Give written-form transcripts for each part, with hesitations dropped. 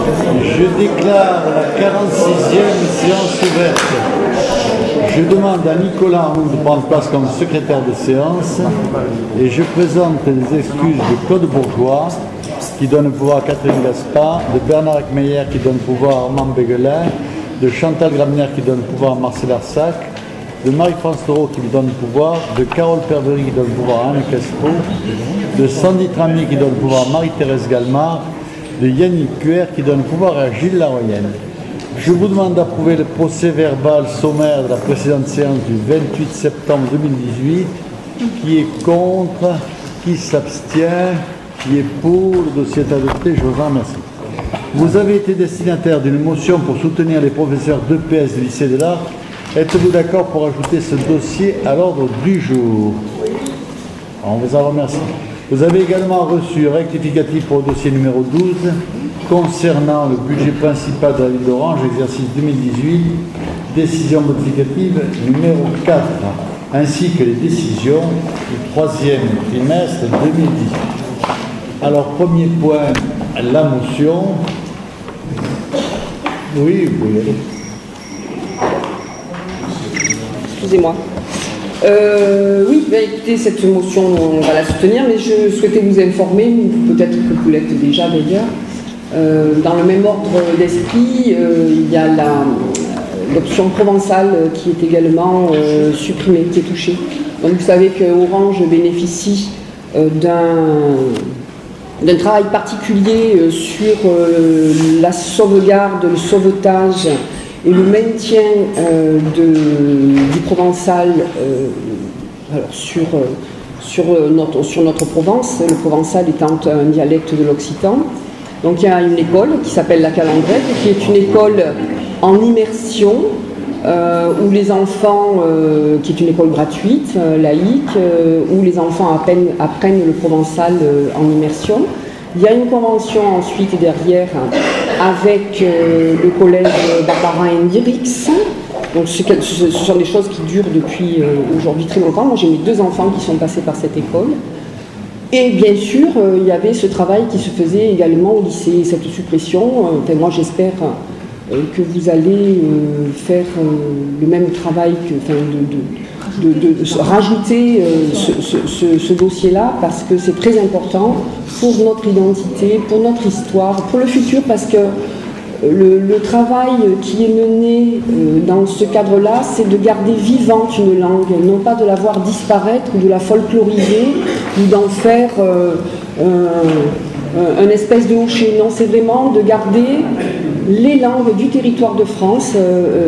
Je déclare la 46e séance ouverte. Je demande à Nicolas Arnoux de prendre place comme secrétaire de séance et je présente les excuses de Claude Bourgeois qui donne le pouvoir à Catherine Gaspard, de Bernard Eckmeyer qui donne le pouvoir à Armand Béguelin, de Chantal Grabner qui donne le pouvoir à Marcel Arsac, de Marie-France Thoreau qui lui donne le pouvoir, de Carole Pervery qui donne le pouvoir à Anne Castro, de Sandy Tramier qui donne le pouvoir à Marie-Thérèse Galmard, de Yannick Cuer qui donne le pouvoir à Gilles Laroyenne. Je vous demande d'approuver le procès verbal sommaire de la précédente séance du 28 septembre 2018. Qui est contre? Qui s'abstient? Qui est pour? Le dossier est adopté. Je vous en remercie. Vous avez été destinataire d'une motion pour soutenir les professeurs d'EPS du lycée de l'Arc. Êtes-vous d'accord pour ajouter ce dossier à l'ordre du jour? On vous en remercie. Vous avez également reçu un rectificatif pour le dossier numéro 12 concernant le budget principal de la ville d'Orange, exercice 2018, décision modificative numéro 4, ainsi que les décisions du troisième trimestre 2018. Alors, premier point, la motion. Oui, vous pouvez y aller. Excusez-moi. Oui, bien, écoutez, cette motion, on va la soutenir, mais je souhaitais vous informer, peut-être que vous l'êtes déjà d'ailleurs, dans le même ordre d'esprit, il y a l'option provençale qui est également supprimée, qui est touchée. Donc vous savez que Orange bénéficie d'un travail particulier sur la sauvegarde, le sauvetage et le maintien du provençal sur notre Provence, le provençal étant un dialecte de l'occitan. Donc il y a une école qui s'appelle la Calandrette, qui est une école en immersion, où les enfants, qui est une école gratuite, laïque, où les enfants apprennent le provençal en immersion. Il y a une convention ensuite derrière avec le collège Barbara Hendricks. Donc ce sont des choses qui durent depuis aujourd'hui très longtemps. Moi j'ai mes deux enfants qui sont passés par cette école. Et bien sûr, il y avait ce travail qui se faisait également au lycée, cette suppression. Enfin, moi j'espère que vous allez faire le même travail, de rajouter ce dossier-là, parce que c'est très important pour notre identité, pour notre histoire, pour le futur, parce que le travail qui est mené dans ce cadre-là, c'est de garder vivante une langue, non pas de la voir disparaître ou de la folkloriser ou d'en faire un espèce de hocher. Non, c'est vraiment de garder les langues du territoire de France.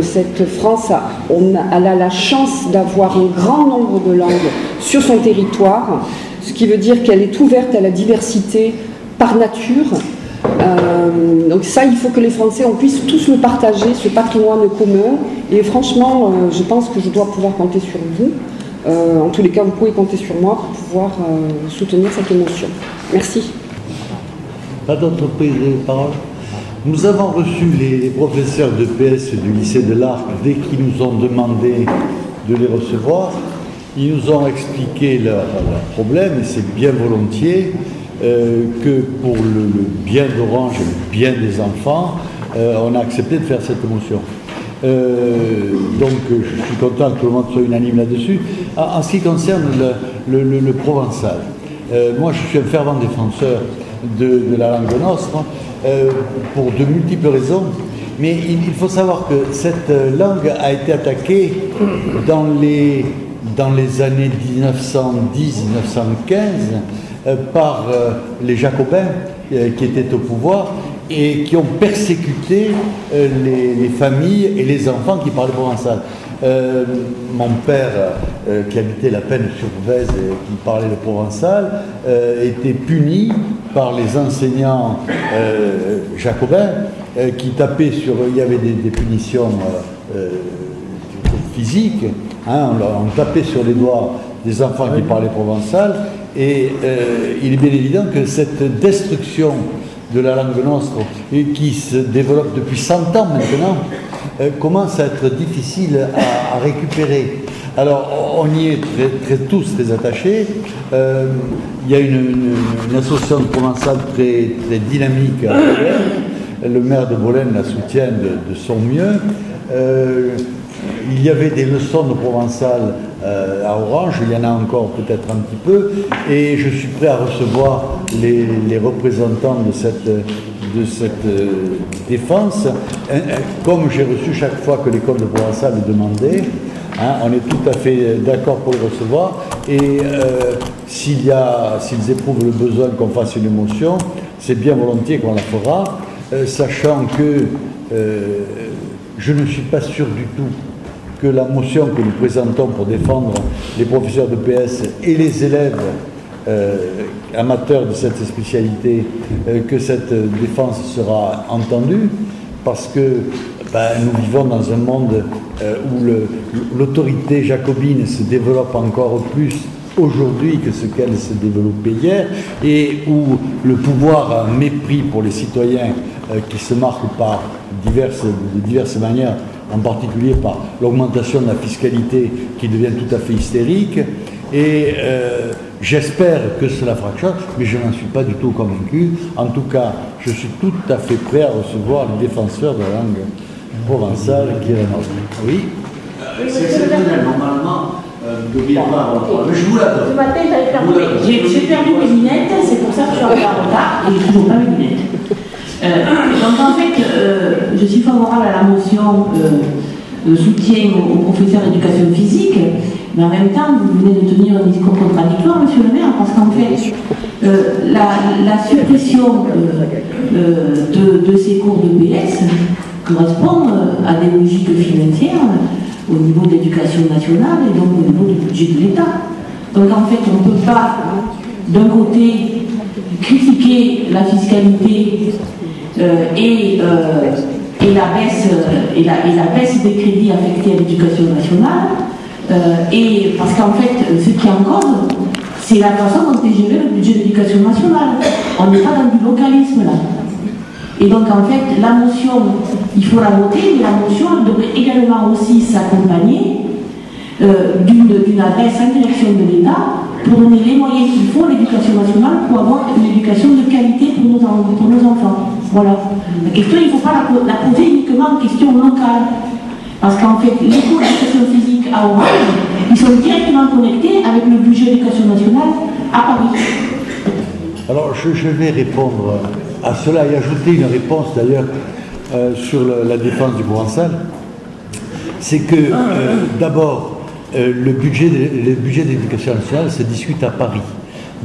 Cette France, elle a la chance d'avoir un grand nombre de langues sur son territoire, ce qui veut dire qu'elle est ouverte à la diversité par nature. Donc ça, il faut que les Français, on puisse tous le partager, ce patrimoine commun. Et franchement, je pense que je dois pouvoir compter sur vous. En tous les cas, vous pouvez compter sur moi pour pouvoir soutenir cette motion. Merci. Pas d'autres prises de parole? Nous avons reçu les professeurs de PS du lycée de l'Arc dès qu'ils nous ont demandé de les recevoir. Ils nous ont expliqué leur problème, et c'est bien volontiers, que pour le bien d'Orange et le bien des enfants, on a accepté de faire cette motion. Donc je suis content que tout le monde soit unanime là-dessus. En ce qui concerne le provençal, moi je suis un fervent défenseur de la langue nostre, pour de multiples raisons, mais il faut savoir que cette langue a été attaquée dans les années 1910-1915 par les Jacobins qui étaient au pouvoir et qui ont persécuté les familles et les enfants qui parlaient provençal. Mon père, qui habitait la Peine-sur-Vèze et qui parlait le provençal, était puni par les enseignants jacobins qui tapaient sur... Il y avait des punitions physiques, hein, on tapait sur les doigts des enfants qui parlaient provençal, et il est bien évident que cette destruction de la langue nostre, et qui se développe depuis 100 ans maintenant, commence à être difficile à récupérer. Alors, on y est tous très attachés. Il y a une association provençale très dynamique le maire de Bolène la soutient de son mieux. Il y avait des leçons de provençal à Orange, il y en a encore peut-être un petit peu, et je suis prêt à recevoir les représentants de cette défense, comme j'ai reçu chaque fois que l'école de provençal le demandait. On est tout à fait d'accord pour le recevoir, et s'ils éprouvent le besoin qu'on fasse une motion, c'est bien volontiers qu'on la fera, sachant que je ne suis pas sûr du tout que la motion que nous présentons pour défendre les professeurs de PS et les élèves amateurs de cette spécialité, que cette défense sera entendue, parce que nous vivons dans un monde où l'autorité jacobine se développe encore plus aujourd'hui que ce qu'elle s'est développée hier, et où le pouvoir a un mépris pour les citoyens qui se marque par de diverses manières, en particulier par l'augmentation de la fiscalité qui devient tout à fait hystérique, et j'espère que cela fera quelque chose, mais je n'en suis pas du tout convaincu. En tout cas, je suis tout à fait prêt à recevoir les défenseurs de la langue provençale qui est la nôtre. Oui. C'est exceptionnel, normalement, de bien voir. Mais je vous la donne. Ce matin, j'ai perdu mes lunettes, c'est pour ça que je suis en retard et j'ai toujours pas mes lunettes. Donc en fait, je suis favorable à la motion de soutien aux professeurs d'éducation physique, mais en même temps, vous venez de tenir un discours contradictoire, monsieur le maire, parce qu'en fait, la suppression de ces cours de PS correspond à des logiques financières au niveau de l'éducation nationale et donc au niveau du budget de l'État. Donc en fait, on ne peut pas, d'un côté, critiquer la fiscalité et la baisse des crédits affectés à l'éducation nationale, et parce qu'en fait, ce qui est en cause, c'est la façon dont est géré le budget de l'éducation nationale. On n'est pas dans du localisme là. Et donc en fait, la motion, il faut la voter, mais la motion elle devrait également aussi s'accompagner d'une adresse en direction de l'État pour donner les moyens qu'il faut à l'éducation nationale pour avoir une éducation de qualité pour nos enfants. Voilà. La question, il ne faut pas la poser uniquement en question locale. Parce qu'en fait, les cours d'éducation physique à Orange, ils sont directement connectés avec le budget d'éducation nationale à Paris. Alors, je vais répondre à cela et ajouter une réponse d'ailleurs sur la défense du provençal. C'est que, d'abord, le budget de l'éducation nationale se discute à Paris.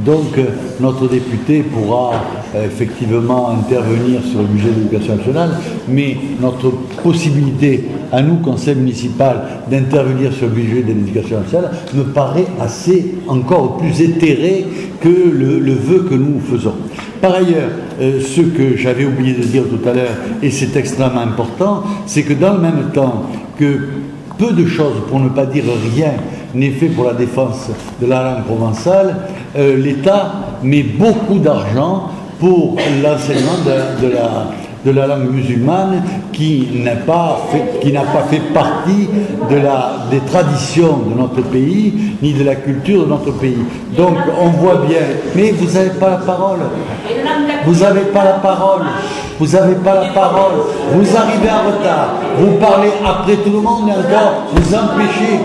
Donc, notre député pourra effectivement intervenir sur le budget de l'éducation nationale, mais notre possibilité, à nous, conseil municipal, d'intervenir sur le budget de l'éducation nationale me paraît encore plus éthéré que le vœu que nous faisons. Par ailleurs, ce que j'avais oublié de dire tout à l'heure, et c'est extrêmement important, c'est que dans le même temps que peu de choses, pour ne pas dire rien, n'est fait pour la défense de la langue provençale, l'État met beaucoup d'argent pour l'enseignement de la langue musulmane qui n'a pas fait partie des traditions de notre pays, ni de la culture de notre pays. Donc on voit bien, mais vous n'avez pas la parole. Vous n'avez pas la parole. Vous n'avez pas la parole. Vous arrivez en retard. Vous parlez après tout le monde et encore vous empêchez.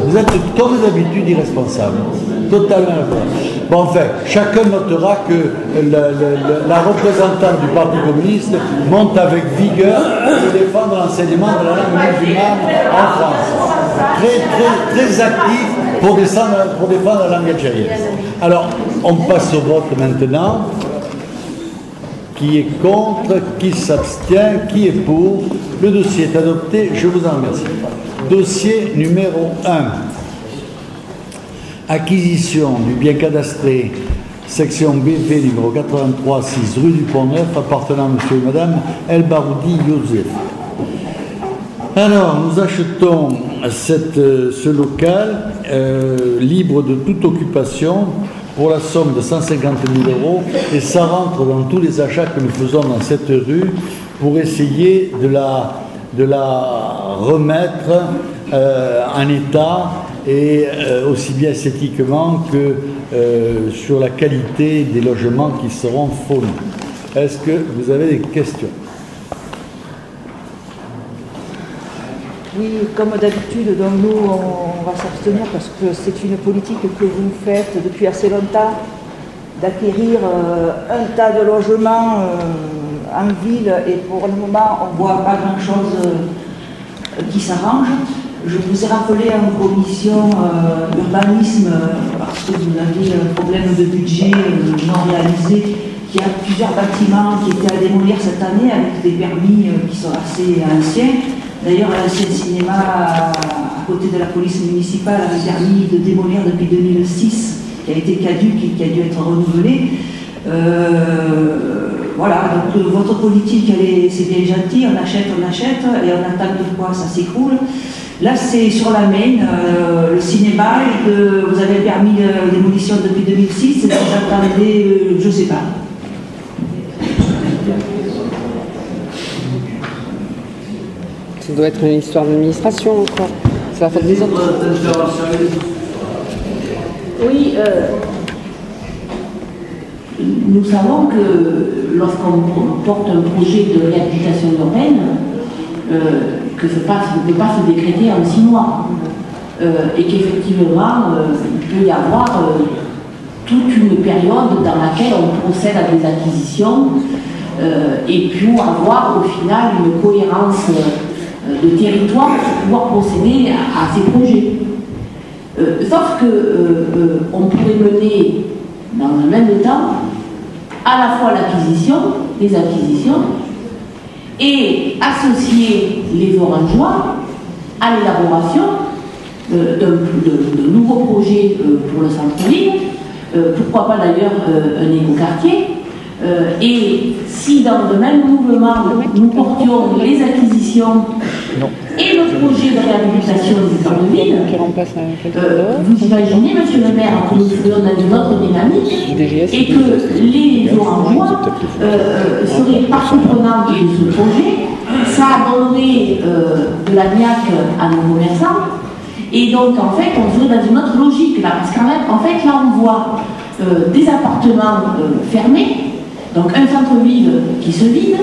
Vous êtes comme d'habitude irresponsable. Totalement. Bon, enfin, chacun notera que la représentante du Parti communiste monte avec vigueur pour défendre l'enseignement de la langue musulmane en France. Très, très, très actif pour défendre la langue algérienne. Alors, on passe au vote maintenant. Qui est contre, qui s'abstient, qui est pour. Le dossier est adopté, je vous en remercie. Dossier numéro 1. Acquisition du bien cadastré, section BV numéro 83-6 rue du Pont-Neuf, appartenant à monsieur et madame El Baroudi Youssef. Alors, nous achetons ce local libre de toute occupation pour la somme de 150 000 € et ça rentre dans tous les achats que nous faisons dans cette rue pour essayer de la remettre en état et aussi bien esthétiquement que sur la qualité des logements qui seront fournis. Est-ce que vous avez des questions ? Oui, comme d'habitude, donc nous, on va s'abstenir parce que c'est une politique que vous faites depuis assez longtemps, d'acquérir un tas de logements en ville, et pour le moment, on ne voit pas grand-chose qui s'arrange. Je vous ai rappelé en commission urbanisme, parce que vous aviez un problème de budget non réalisé, qu'il y a plusieurs bâtiments qui étaient à démolir cette année avec des permis qui sont assez anciens. D'ailleurs, l'ancien cinéma à côté de la police municipale avait permis de démolir depuis 2006, qui a été caduque et qui a dû être renouvelé. Voilà, donc votre politique, c'est bien gentil, on achète, et on attend que quoi ça s'écroule. Là, c'est sur la Maine, le cinéma, et que vous avez permis de démolition depuis 2006, et vous attendez, je ne sais pas. Ça doit être une histoire d'administration encore. C'est la faute des autres. Oui, nous savons que lorsqu'on porte un projet de réhabilitation urbaine, que ce ne peut pas se décréter en 6 mois. Et qu'effectivement, il peut y avoir toute une période dans laquelle on procède à des acquisitions et pour avoir au final une cohérence de territoire pour pouvoir procéder à ces projets. Sauf qu'on pourrait mener dans le même temps à la fois les acquisitions, et associer les Orangeois à l'élaboration de nouveaux projets pour le centre-ville, pourquoi pas d'ailleurs un écoquartier. Et si dans le même mouvement nous portions les acquisitions et le projet de réhabilitation du centre-ville, vous imaginez, monsieur le maire, que nous serions dans une autre dynamique et que les Orangeois seraient partie prenante de ce projet. Ça donnerait de la niaque à nos commerçants, et donc en fait on serait dans une autre logique là, parce qu'en fait là on voit des appartements fermés, donc un centre-ville qui se vide,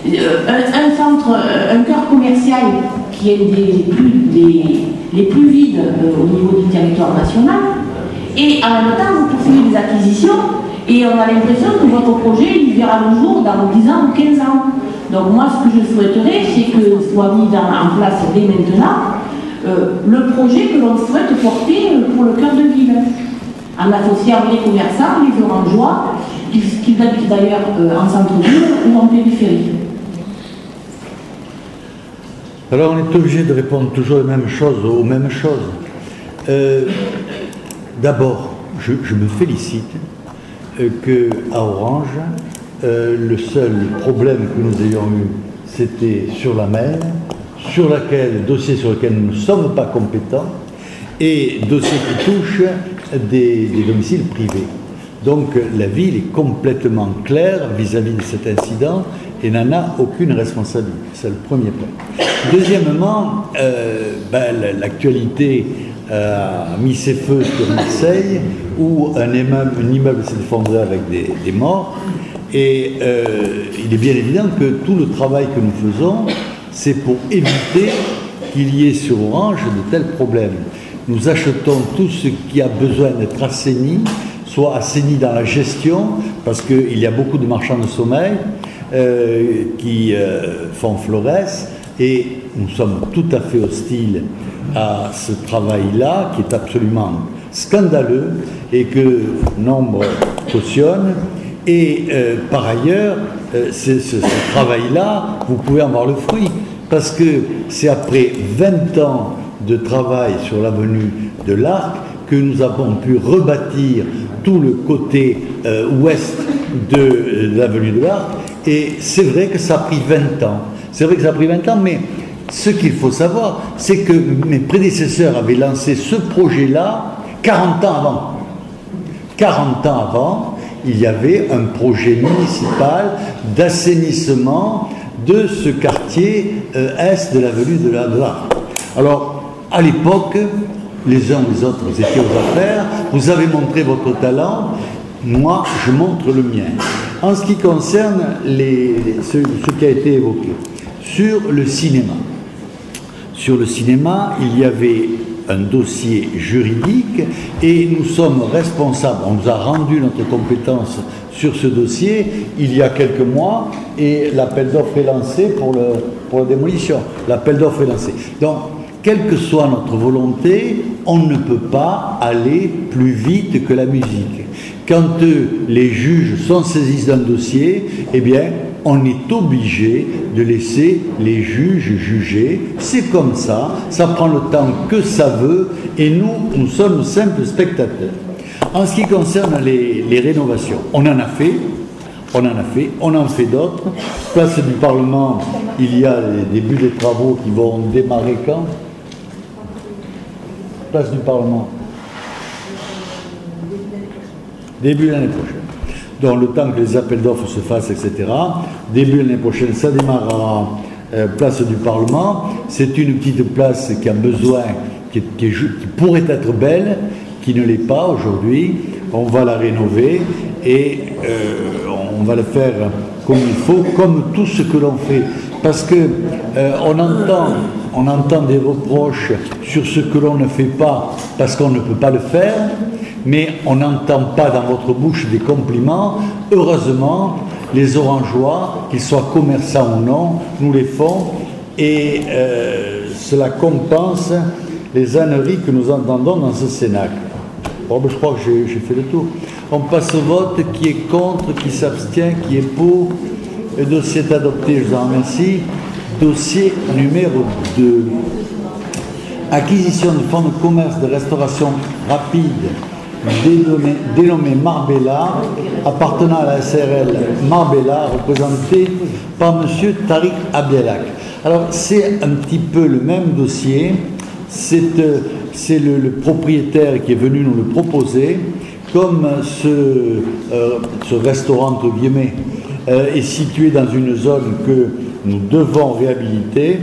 un cœur commercial qui est les plus vides au niveau du territoire national, et en même temps vous poursuivez des acquisitions et on a l'impression que votre projet il verra le jour dans 10 ans ou 15 ans. Donc moi ce que je souhaiterais, c'est que soit mis en place dès maintenant le projet que l'on souhaite porter pour le cœur de ville, en associant les commerçants, les Orangeois, qui habitent d'ailleurs en centre-ville ou en périphérie. Alors on est obligé de répondre toujours les mêmes choses, aux mêmes choses. D'abord, je me félicite qu'à Orange, le seul problème que nous ayons eu, c'était sur la Maine, dossier sur lequel nous ne sommes pas compétents, et dossier qui touche des domiciles privés. Donc la ville est complètement claire vis-à-vis de cet incident et n'en a aucune responsabilité. C'est le premier point. Deuxièmement, l'actualité a mis ses feux sur Marseille, où un immeuble s'est effondré avec des morts. Et il est bien évident que tout le travail que nous faisons, c'est pour éviter qu'il y ait sur Orange de tels problèmes. Nous achetons tout ce qui a besoin d'être assaini, soit assaini dans la gestion, parce qu'il y a beaucoup de marchands de sommeil qui font florès, et nous sommes tout à fait hostiles à ce travail-là, qui est absolument scandaleux, et que nombre cautionnent. Et par ailleurs, ce travail-là, vous pouvez en voir le fruit, parce que c'est après 20 ans de travail sur l'avenue de l'Arc que nous avons pu rebâtir tout le côté ouest de l'avenue de l'Arc, et c'est vrai que ça a pris 20 ans. C'est vrai que ça a pris 20 ans, mais ce qu'il faut savoir, c'est que mes prédécesseurs avaient lancé ce projet-là 40 ans avant. 40 ans avant, il y avait un projet municipal d'assainissement de ce quartier est de l'avenue de l'Arc. Alors, à l'époque, les uns ou les autres, vous étiez aux affaires, vous avez montré votre talent, moi, je montre le mien. En ce qui concerne ce qui a été évoqué, sur le cinéma. Sur le cinéma, il y avait un dossier juridique et nous sommes responsables, on nous a rendu notre compétence sur ce dossier il y a quelques mois et l'appel d'offres est lancé pour la démolition. L'appel d'offres est lancé. Donc, quelle que soit notre volonté, on ne peut pas aller plus vite que la musique. Quand les juges sont saisis d'un dossier, eh bien, on est obligé de laisser les juges juger. C'est comme ça prend le temps que ça veut, et nous sommes simples spectateurs. En ce qui concerne les rénovations, on en fait d'autres. Place du Parlement, il y a les débuts des travaux qui vont démarrer quand? Place du Parlement. Début de l'année prochaine. Donc le temps que les appels d'offres se fassent, etc. Début de l'année prochaine, ça démarrera place du Parlement. C'est une petite place qui a besoin, qui pourrait être belle, qui ne l'est pas aujourd'hui. On va la rénover et on va le faire comme il faut, comme tout ce que l'on fait. Parce que on entend des reproches sur ce que l'on ne fait pas parce qu'on ne peut pas le faire, mais on n'entend pas dans votre bouche des compliments. Heureusement, les Orangeois, qu'ils soient commerçants ou non, nous les font, et cela compense les âneries que nous entendons dans ce Cénacle. Bon, je crois que j'ai fait le tour. On passe au vote. Qui est contre, qui s'abstient, qui est pour. Le dossier est adopté, je vous en remercie. Dossier numéro 2. Acquisition de fonds de commerce de restauration rapide dénommé Marbella, appartenant à la SRL Marbella, représenté par M. Tariq Abdelak. Alors, c'est un petit peu le même dossier. C'est le propriétaire qui est venu nous le proposer. Comme ce restaurant, entre guillemets, est situé dans une zone que nous devons réhabiliter,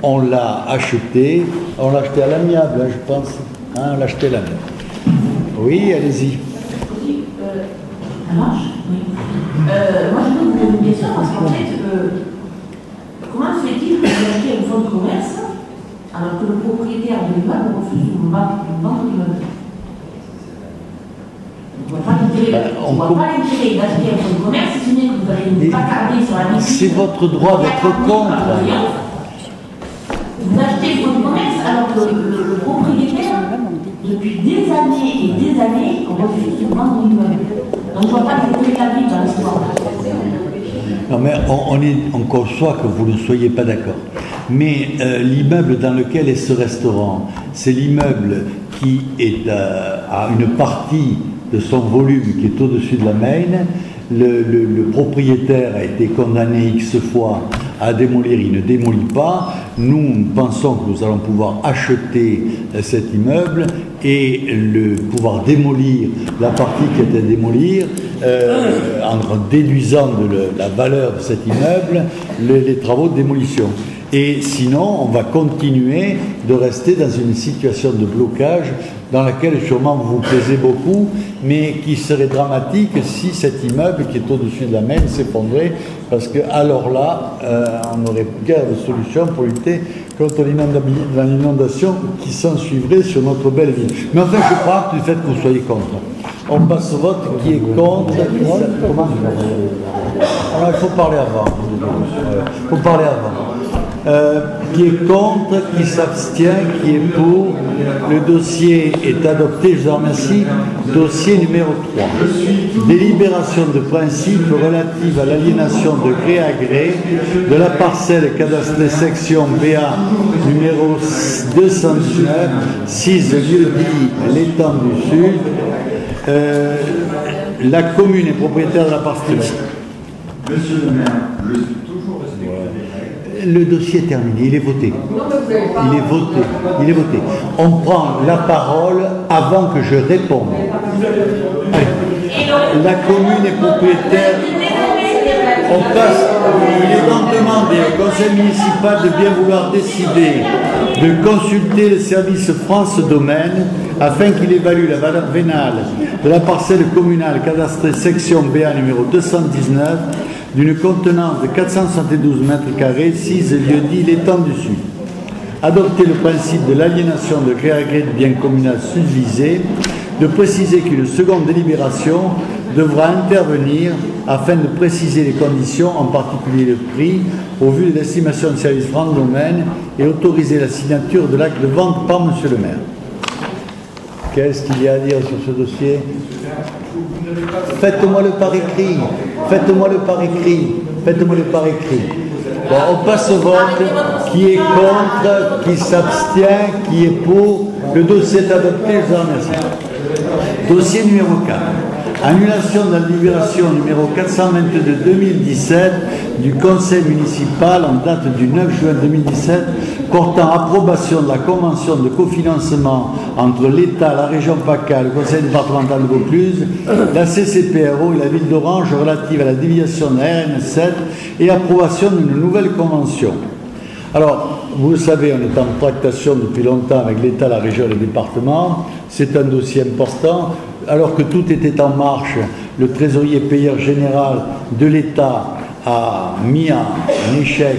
on l'a acheté. On l'a acheté à l'amiable, hein, je pense. Hein, on l'a acheté à l'amiable. Oui, allez-y. Ça marche? Oui. Moi, je peux vous poser une question parce qu'en fait, comment se fait-il que vous achetez un fonds de commerce alors que le propriétaire de l'immeuble refuse de vous vendre l'immeuble? On ne voit pas l'intérêt d'acheter un fonds de commerce, si ce n'est que vous allez pas garder sur la maîtrise. C'est votre droit d'être contre. Vous achetez un fonds de commerce alors que le propriétaire, depuis des années, on refuse de vendre l'immeuble. Donc je ne vois pas l'intérêt de la vie dans l'histoire. Non, mais on conçoit que vous ne soyez pas d'accord. Mais l'immeuble dans lequel est ce restaurant, c'est l'immeuble qui est à une partie de son volume qui est au-dessus de la Maine. Le propriétaire a été condamné X fois à démolir, il ne démolit pas. Nous pensons que nous allons pouvoir acheter cet immeuble et pouvoir démolir la partie qui est à démolir en déduisant de la valeur de cet immeuble les travaux de démolition. Et sinon, on va continuer de rester dans une situation de blocage dans laquelle sûrement vous vous plaisez beaucoup, mais qui serait dramatique si cet immeuble qui est au-dessus de la Maine s'effondrait, parce que alors là, on n'aurait guère de solution pour lutter contre l'inondation qui s'ensuivrait sur notre belle ville. Mais enfin, je crois du fait que vous soyez contre. On passe au vote. Qui est contre? Comment? Alors, il faut parler avant. Il faut parler avant. Qui est contre, qui s'abstient, qui est pour. Le dossier est adopté, je vous en remercie. Dossier numéro 3. Délibération de principe relative à l'aliénation de gré à gré de la parcelle cadastrée section BA numéro 219, 6 lieu-dit l'étang du Sud. La commune est propriétaire de la parcelle. Monsieur le maire, je suis toujours respecté. Le dossier est terminé, il est voté. Il est voté. Il est voté. On prend la parole avant que je réponde. Allez. La commune est propriétaire. On passe. Il est donc demandé au conseil municipal de bien vouloir décider de consulter le service France Domaine afin qu'il évalue la valeur vénale de la parcelle communale cadastrée section BA numéro 219 d'une contenance de 472 mètres carrés, 6 lieux-dits l'étang du Sud. adopter le principe de l'aliénation de gré à gré de biens communaux subdivisés, de préciser qu'une seconde délibération devra intervenir afin de préciser les conditions, en particulier le prix, au vu de l'estimation de service franc domaine et autoriser la signature de l'acte de vente par Monsieur le maire. Qu'est-ce qu'il y a à dire sur ce dossier? Faites-moi le par écrit. Faites-moi le par écrit. Faites-moi le par écrit. Bon, on passe au vote. Qui est contre? Qui s'abstient? Qui est pour? Le dossier est adopté. Je vous remercie. Dossier numéro 4. Annulation de la délibération numéro 422/2017 du Conseil municipal en date du 9 juin 2017 portant approbation de la convention de cofinancement entre l'État, la région PACA, le Conseil départemental de Vaucluse, la CCPRO et la ville d'Orange relative à la déviation de la RN7 et approbation d'une nouvelle convention. Alors, vous le savez, on est en tractation depuis longtemps avec l'État, la région et le département. C'est un dossier important. Alors que tout était en marche, le trésorier payeur général de l'État a mis en échec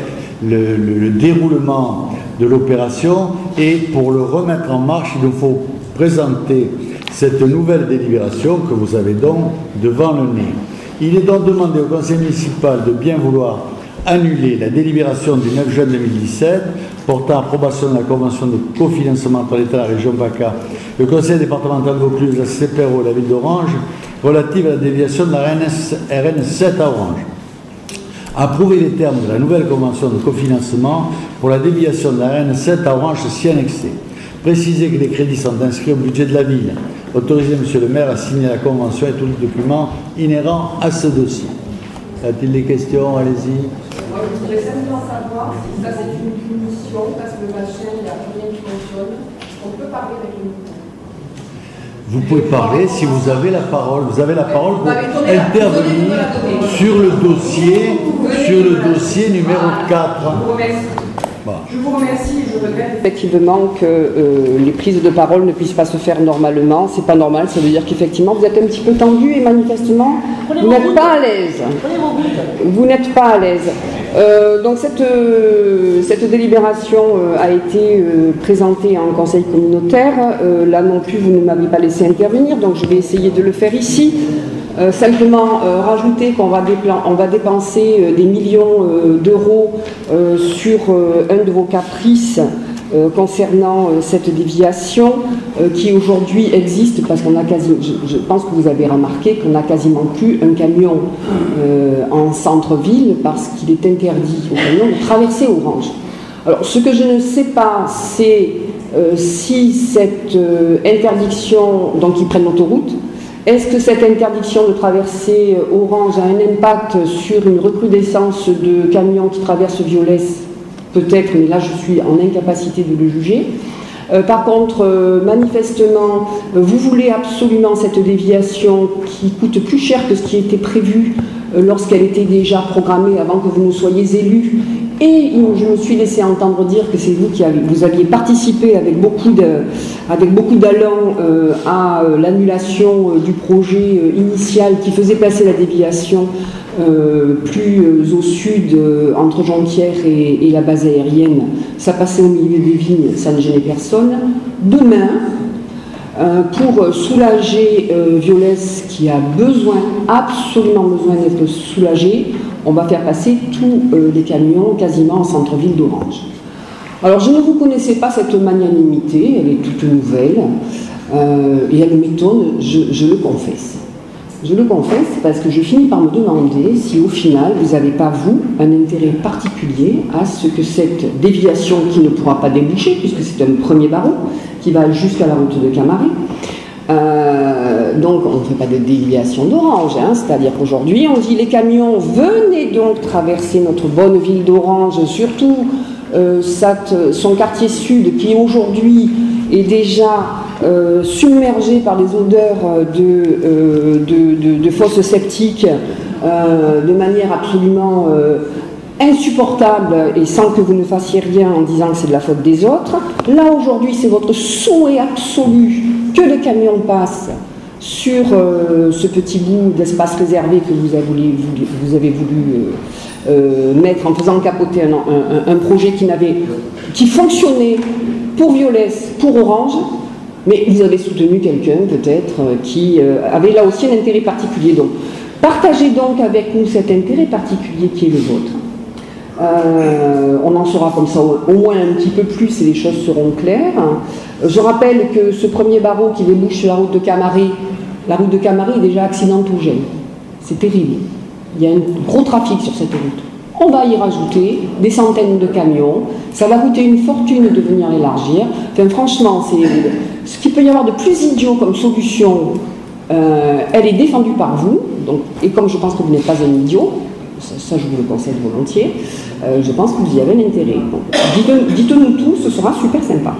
le déroulement de l'opération, et pour le remettre en marche, il nous faut présenter cette nouvelle délibération que vous avez donc devant le nez. Il est donc demandé au conseil municipal de bien vouloir annuler la délibération du 9 juin 2017 portant approbation de la convention de cofinancement entre l'État et la région PACA, le conseil départemental de Vaucluse, la CCPRO et la ville d'Orange relative à la déviation de la RN7 à Orange. Approuver les termes de la nouvelle convention de cofinancement pour la déviation de la RN7 à Orange s'y annexer. Préciser que les crédits sont inscrits au budget de la ville. Autoriser Monsieur le maire à signer la convention et tous les documents inhérents à ce dossier. Y a-t-il des questions? Allez-y. Moi, je voudrais simplement savoir si ça c'est une punition parce que le machin, il n'y a rien qui fonctionne. On peut parler avec une. Vous pouvez parler si vous avez la parole. Vous avez la parole pour intervenir sur le dossier numéro 4. Je vous remercie, je regrette effectivement que les prises de parole ne puissent pas se faire normalement. C'est pas normal, ça veut dire qu'effectivement vous êtes un petit peu tendu et manifestement vous n'êtes pas à l'aise. Vous n'êtes pas à l'aise. Donc cette délibération a été présentée en conseil communautaire. Là non plus vous ne m'avez pas laissé intervenir, donc je vais essayer de le faire ici. Simplement rajouter qu'on va dépenser des millions d'euros sur un de vos caprices concernant cette déviation qui aujourd'hui existe parce qu'on a quasiment, je pense que vous avez remarqué qu'on n'a quasiment plus un camion en centre-ville parce qu'il est interdit aux camions de traverser Orange. Alors ce que je ne sais pas c'est si cette interdiction, donc ils prennent l'autoroute, est-ce que cette interdiction de traverser Orange a un impact sur une recrudescence de camions qui traversent Violès? Peut-être, mais là je suis en incapacité de le juger. Par contre, manifestement, vous voulez absolument cette déviation qui coûte plus cher que ce qui était prévu lorsqu'elle était déjà programmée avant que vous ne soyez élus. Et je me suis laissé entendre dire que c'est vous qui vous aviez participé avec beaucoup d'allant à l'annulation du projet initial qui faisait passer la déviation plus au sud entre Jonquière et la base aérienne. Ça passait au milieu des vignes, ça ne gênait personne. Demain, pour soulager Violès qui a absolument besoin d'être soulagé, on va faire passer tous les camions quasiment en centre-ville d'Orange. Alors je ne vous connaissais pas cette magnanimité, elle est toute nouvelle et elle m'étonne, je le confesse. Je le confesse parce que je finis par me demander si au final vous n'avez pas, vous, un intérêt particulier à ce que cette déviation qui ne pourra pas déboucher, puisque c'est un premier barreau qui va jusqu'à la route de Camaret. Donc on ne fait pas de déviation d'Orange, hein, c'est-à-dire qu'aujourd'hui on dit les camions, venez donc traverser notre bonne ville d'Orange, surtout son quartier sud qui aujourd'hui est déjà submergé par les odeurs de fosses septiques de manière absolument insupportable et sans que vous ne fassiez rien en disant que c'est de la faute des autres. Là aujourd'hui c'est votre souhait absolu que les camions passent sur ce petit bout d'espace réservé que vous avez voulu mettre en faisant capoter un projet qui fonctionnait pour Violet, pour Orange, mais vous avez soutenu quelqu'un peut-être qui avait là aussi un intérêt particulier. Donc, partagez donc avec nous cet intérêt particulier qui est le vôtre. On en saura comme ça au moins un petit peu plus et les choses seront claires. Je rappelle que ce premier barreau qui débouche sur la route de Camaret est déjà accidentogène. C'est terrible. Il y a un gros trafic sur cette route. On va y rajouter des centaines de camions. Ça va coûter une fortune de venir l'élargir. Enfin, franchement, ce qu'il peut y avoir de plus idiot comme solution, elle est défendue par vous. Donc, et comme je pense que vous n'êtes pas un idiot, ça je vous le concède volontiers, je pense que vous y avez un intérêt. Dites-nous tout, ce sera super sympa.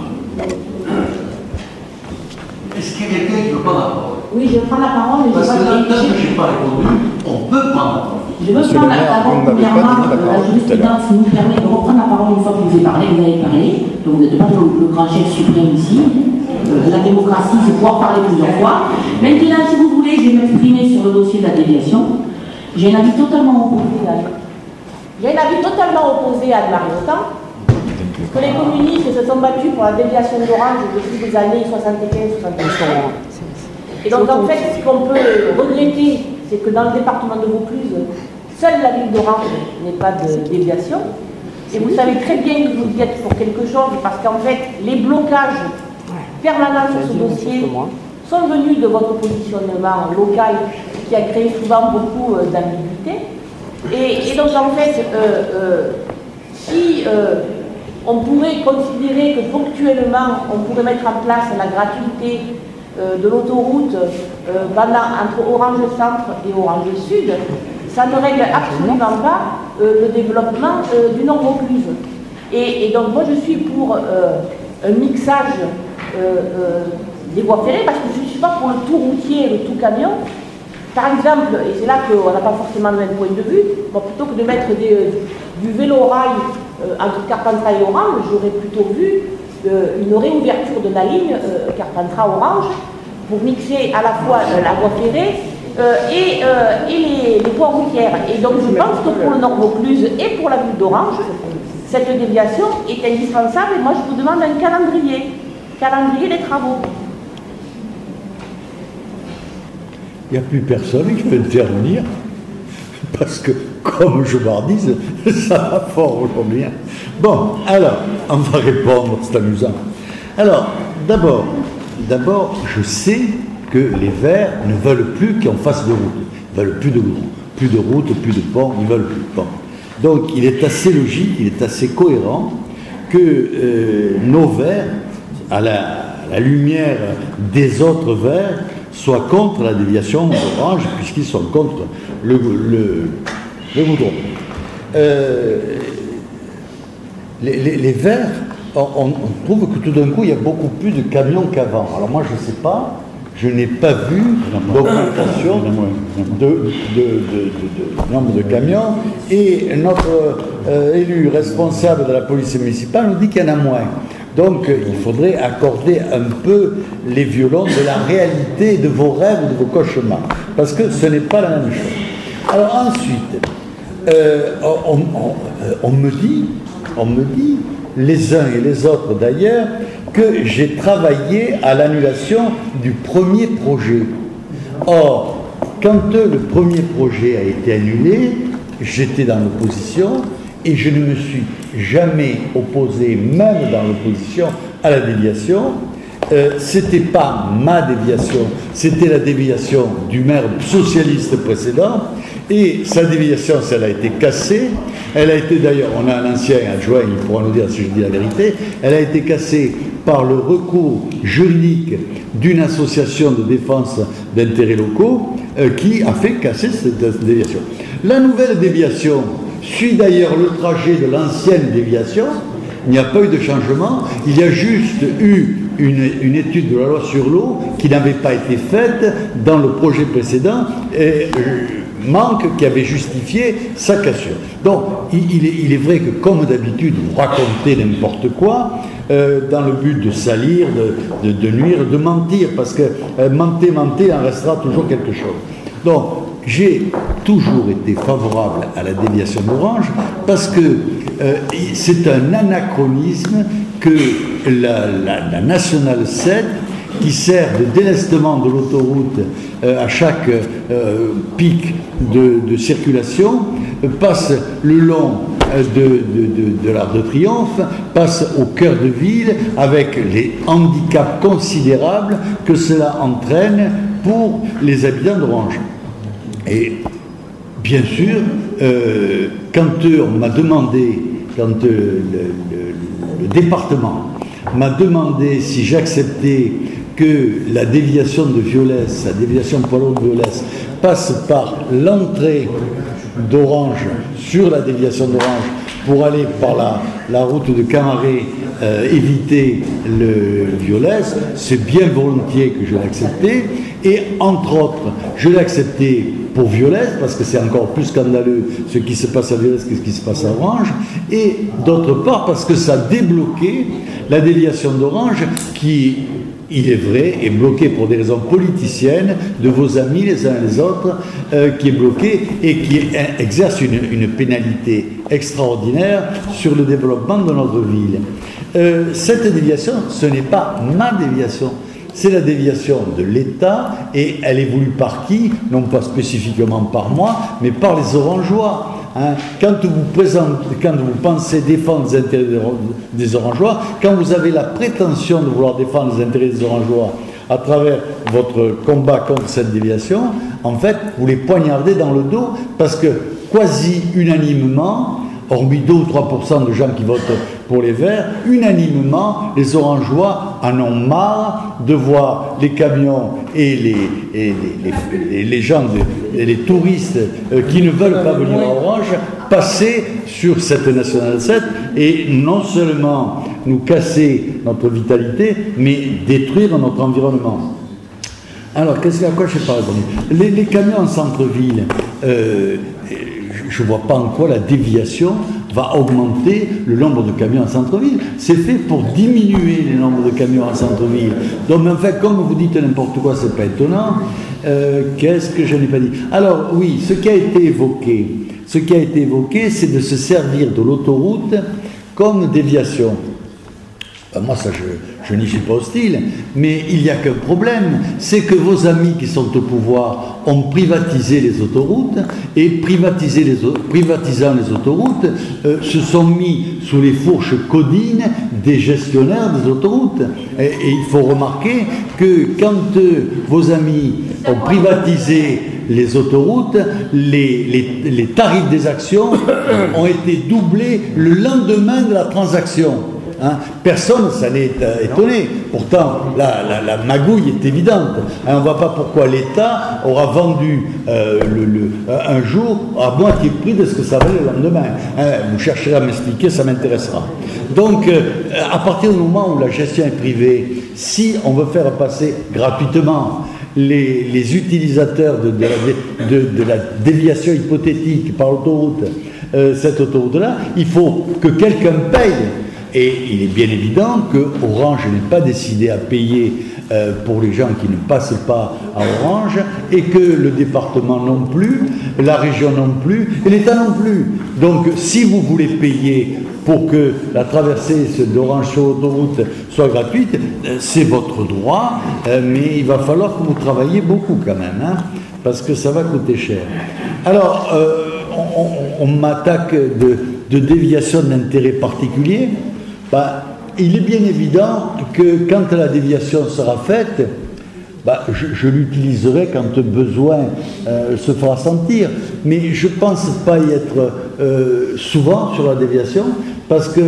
Est-ce qu'il y a quelqu'un qui veut prendre la parole? Oui, je prends la parole, mais parce que tant que je n'ai pas répondu, on peut prendre la parole. Je veux prendre la parole premièrement, la jurisprudence nous permet de reprendre la parole une fois que vous avez parlé, donc vous n'êtes pas le grand chef suprême ici. La démocratie, c'est pouvoir parler plusieurs fois. Maintenant, si vous voulez, je vais m'exprimer sur le dossier de la déviation. J'ai un avis totalement opposé à Anne-Marie Autant, que les communistes se sont battus pour la déviation d'Orange depuis les années 75-76. Et donc en fait, ce qu'on peut regretter, c'est que dans le département de Vaucluse, seule la ville d'Orange n'ait pas de déviation. Et vous savez très bien que vous y êtes pour quelque chose, parce qu'en fait, les blocages permanents sur ce dossier sont venus de votre positionnement local qui a créé souvent beaucoup d'ambiguïté. Et donc en fait, si on pourrait considérer que ponctuellement on pourrait mettre en place la gratuité de l'autoroute entre Orange Centre et Orange Sud, ça ne règle absolument pas le développement du Nord Vaucluse. Et donc moi je suis pour un mixage des voies ferrées, parce que je ne suis pas pour le tout routier et le tout camion. Par exemple, et c'est là qu'on n'a pas forcément le même point de vue, bon, plutôt que de mettre du vélo-rail entre Carpentras et Orange, j'aurais plutôt vu une réouverture de la ligne Carpentras-Orange pour mixer à la fois la voie ferrée et les voies routières. Et donc je pense que pour le Nord Vaucluse et pour la ville d'Orange, cette déviation est indispensable, et moi je vous demande un calendrier des travaux. Il n'y a plus personne qui peut intervenir, parce que, comme je bardise, ça va fort aujourd'hui. Bon, alors, on va répondre, c'est amusant. Alors, d'abord, je sais que les Verts ne veulent plus qu'on fasse de route. Ils ne veulent plus de goudron, plus de route, plus de pont, ils ne veulent plus. Bon. Donc, il est assez logique, il est assez cohérent que nos Verts, à la lumière des autres Verts, soient contre la déviation d'Orange, puisqu'ils sont contre le goudron. Les Verts, on trouve que tout d'un coup, il y a beaucoup plus de camions qu'avant. Alors moi, je ne sais pas, je n'ai pas vu d'augmentation de nombre de camions, et notre élu responsable de la police municipale nous dit qu'il y en a moins. Donc, il faudrait accorder un peu les violons de la réalité de vos rêves ou de vos cauchemars, parce que ce n'est pas la même chose. Alors ensuite, on me dit, les uns et les autres d'ailleurs, que j'ai travaillé à l'annulation du premier projet. Or, quand le premier projet a été annulé, j'étais dans l'opposition, et je ne me suis jamais opposé, même dans l'opposition, à la déviation. C'était pas ma déviation, c'était la déviation du maire socialiste précédent, et sa déviation, elle a été cassée. Elle a été d'ailleurs, on a un ancien adjoint, il pourra nous dire si je dis la vérité, elle a été cassée par le recours juridique d'une association de défense d'intérêts locaux qui a fait casser cette déviation. La nouvelle déviation suit d'ailleurs le trajet de l'ancienne déviation. Il n'y a pas eu de changement, il y a juste eu une étude de la loi sur l'eau qui n'avait pas été faite dans le projet précédent, et manque qui avait justifié sa cassure. Donc il est vrai que, comme d'habitude, vous racontez n'importe quoi, dans le but de salir, de nuire, de mentir, parce que mentir, il en restera toujours quelque chose. Donc, j'ai toujours été favorable à la déviation d'Orange, parce que c'est un anachronisme que la Nationale 7, qui sert de délestement de l'autoroute à chaque pic de circulation, passe le long de l'Arc de Triomphe, passe au cœur de ville avec les handicaps considérables que cela entraîne pour les habitants d'Orange. Et bien sûr, quand on m'a demandé, quand le département m'a demandé si j'acceptais que la déviation de Violès, la déviation poids lourd de Violès, passe par l'entrée d'Orange, sur la déviation d'Orange, pour aller par la route de Camaret, éviter le Violès, c'est bien volontiers que je l'ai accepté. Et entre autres, je l'ai accepté pour Violès, parce que c'est encore plus scandaleux ce qui se passe à Violès que ce qui se passe à Orange, et d'autre part parce que ça débloquait la déviation d'Orange qui, il est vrai, est bloquée pour des raisons politiciennes de vos amis les uns et les autres, qui est bloquée et qui exerce une pénalité extraordinaire sur le développement de notre ville. Cette déviation, ce n'est pas ma déviation. C'est la déviation de l'État, et elle est voulue par qui? Non pas spécifiquement par moi, mais par les Orangeois. Hein. Quand vous pensez défendre les intérêts des Orangeois, quand vous avez la prétention de vouloir défendre les intérêts des Orangeois à travers votre combat contre cette déviation, en fait, vous les poignardez dans le dos, parce que quasi unanimement, hormis 2 ou 3% de gens qui votent pour les Verts, unanimement, les Orangeois en ont marre de voir les camions et les gens, les touristes qui ne veulent pas venir à Orange passer sur cette Nationale 7 et non seulement nous casser notre vitalité, mais détruire notre environnement. Alors, à quoi je parle? Les camions en centre-ville, je ne vois pas en quoi la déviation va augmenter le nombre de camions en centre-ville. C'est fait pour diminuer le nombre de camions en centre-ville. Donc, en fait, comme vous dites n'importe quoi, c'est pas étonnant. Qu'est-ce que je n'ai pas dit? Alors, oui, ce qui a été évoqué, c'est de se servir de l'autoroute comme déviation. Ben moi, ça, je n'y suis pas hostile, mais il n'y a qu'un problème, c'est que vos amis qui sont au pouvoir ont privatisé les autoroutes, et privatisant les autoroutes, se sont mis sous les fourches codines des gestionnaires des autoroutes. Et il faut remarquer que quand vos amis ont privatisé les autoroutes, les tarifs des actions ont été doublés le lendemain de la transaction. Hein, personne s'en est étonné. Pourtant, la magouille est évidente. Hein, on ne voit pas pourquoi l'État aura vendu un jour à moitié prix de ce que ça valait le lendemain. Hein, vous chercherez à m'expliquer, ça m'intéressera. Donc, à partir du moment où la gestion est privée, si on veut faire passer gratuitement les utilisateurs de la déviation hypothétique par l'autoroute, cette autoroute-là, il faut que quelqu'un paye. Et il est bien évident que Orange n'est pas décidé à payer pour les gens qui ne passent pas à Orange, et que le département non plus, la région non plus, et l'État non plus. Donc si vous voulez payer pour que la traversée d'Orange sur l'autoroute soit gratuite, c'est votre droit, mais il va falloir que vous travailliez beaucoup quand même, hein, parce que ça va coûter cher. Alors, on m'attaque de déviation d'intérêt particulier. Ben, il est bien évident que quand la déviation sera faite, ben, je l'utiliserai quand besoin se fera sentir. Mais je ne pense pas y être souvent sur la déviation, parce que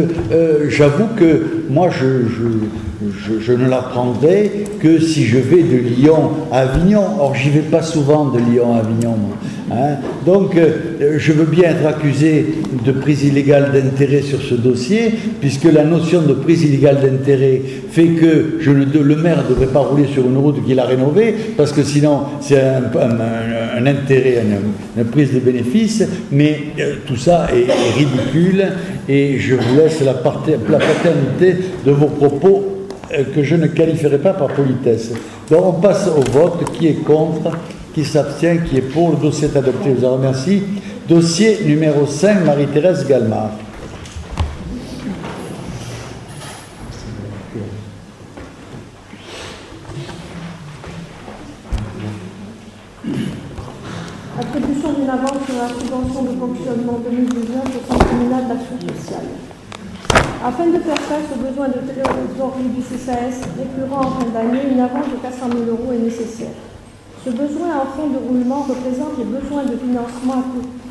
j'avoue que moi je ne la prendrai que si je vais de Lyon à Avignon. Or, j'y vais pas souvent de Lyon à Avignon. Hein. Donc, je veux bien être accusé de prise illégale d'intérêt sur ce dossier, puisque la notion de prise illégale d'intérêt fait que le maire ne devrait pas rouler sur une route qu'il a rénovée, parce que sinon, c'est un intérêt, une prise de bénéfice, mais tout ça est ridicule et je vous laisse la paternité de vos propos que je ne qualifierai pas par politesse. Donc on passe au vote. Qui est contre? Qui s'abstient? Qui est pour? Le dossier est adopté. Je vous remercie. Dossier numéro 5, Marie-Thérèse Galmard. Attribution d'une avance sur la subvention de fonctionnement 2019 au Centre communal d'action sociale. Afin de faire face aux besoins de trésorerie du CCAS récurrent en fin d'année, une avance de 400 000 € est nécessaire. Ce besoin en fonds de roulement représente les besoins de financement à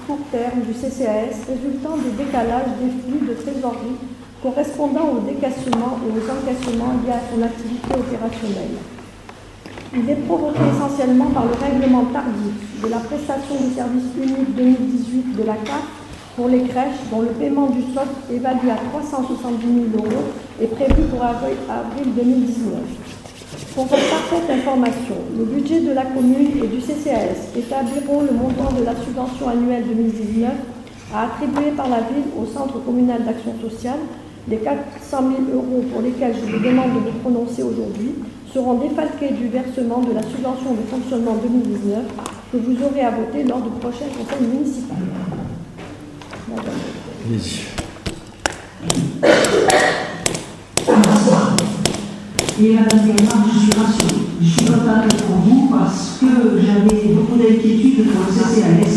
court terme du CCAS résultant des décalages des flux de trésorerie correspondant au décaissement et aux encaissements liés à son activité opérationnelle. Il est provoqué essentiellement par le règlement tardif de la prestation de services unique 2018 de la CAF pour les crèches dont le paiement du SOT évalué à 370 000 € est prévu pour avril 2019. Pour votre parfaite information, le budget de la commune et du CCAS établiront le montant de la subvention annuelle 2019 à attribuer par la ville au Centre communal d'action sociale. Les 400 000 € pour lesquels je vous demande de vous prononcer aujourd'hui seront défalqués du versement de la subvention de fonctionnement 2019 que vous aurez à voter lors du prochain conseil municipal. Et Madame Galmard, je suis rassurée. Je suis contente pour vous parce que j'avais beaucoup d'inquiétudes pour le CCAS.